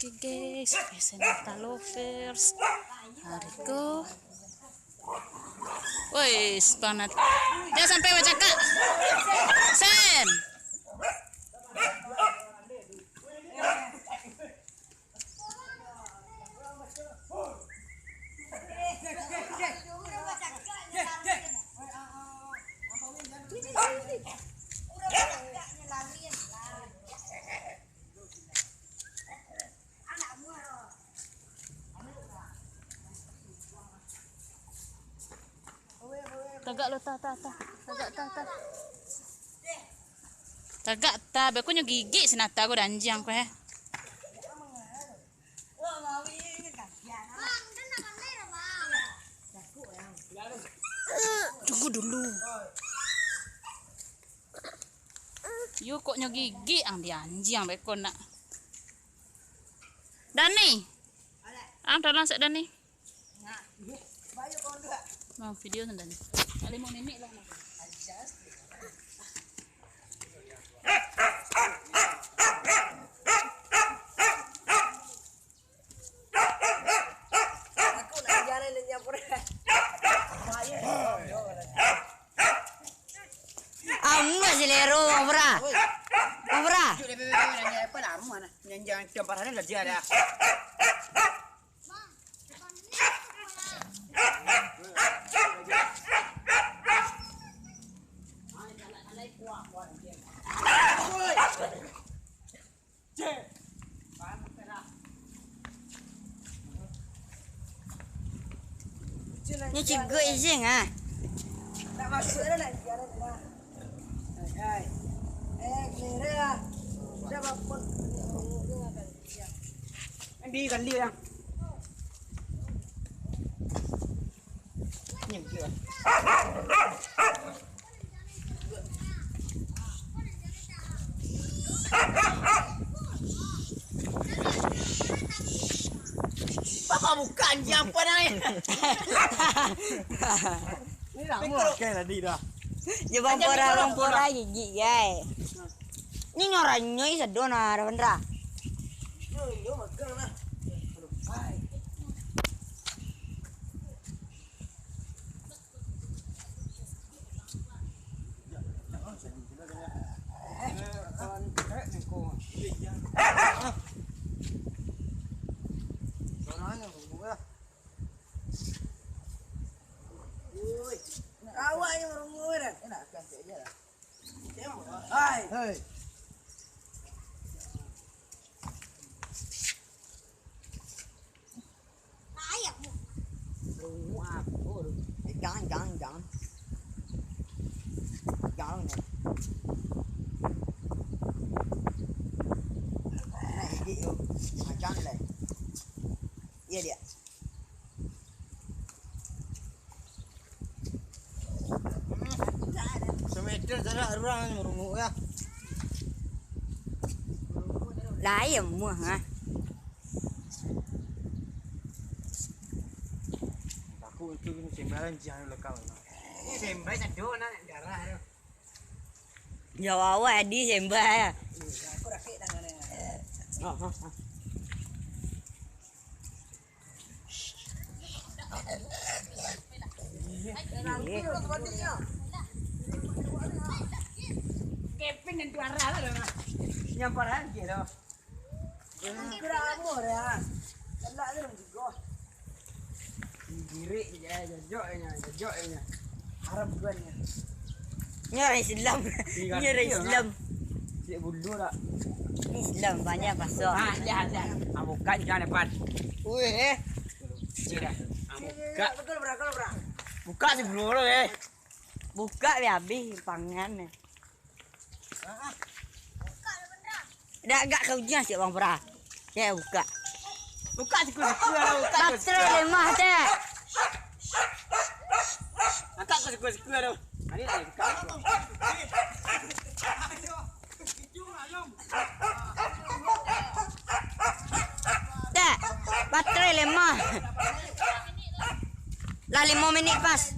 Oke guys, Senata Lovers, hariku. Wes, panat. Jangan sampai baca kak. Sen. Tagak lo ta. Tagak ta, beku nyo gigi senata ko danjang ko he. Tunggu dulu. Yuk kok nyo gigi ang dianjang beku nak. Dani. Am tolong sek Dani. Mau video kan Dani. Kali mau nenek lah. Aku nak jalan le nyapur. Amu selero obra. Obra. Sudah bebe nanya apa lah mana? Yang tempat lah dia ada. Ni cigo izin ah. Tak masuk dah nak jalan dah. Hai. Kira. Dah apa? Di kali yang. Nyem kira. Papa bukan siapa ni? Ni ramu kan tadi dah. Je bang pora gigi guys. Ni nyoranyo isa dona Ravendra. Yo makan lah. Hai. Awak yang merungut kan? Enak kan saja lah. Hai. Hai. Ayakmu. Rungu aku. Jangan. Jangan ni. Nah, gigi yo. Macam ni. Iya dia. Semeter jarak orang merungut ya. Lah ayam mu ha. Aku itu ni sembaran jangan lekau. Ini sembai satu nak darah. Jawa di sembah. Aku rakit tangan ni. Kepin dan tuara lah dah. Nyamparan kira. Kira kamu dah. Kelak dia juga. Girik je, jajoknya. Harap bukannya. Nyari Islam. Cik bulu tak. Islam banyak pasal. Dah. Bukan jangan depan. Weh. Sudah. Buka. Betul bra. Buka si bulu lo Buka habis pangan. Dah agak kau jelas cik bang Pra. Ya buka. Buka si kuda lo. Baterai lemah teh. Angkat si kuda lo. Ini lagi buka. Teh, baterai lemah. Lah 5 minit pas.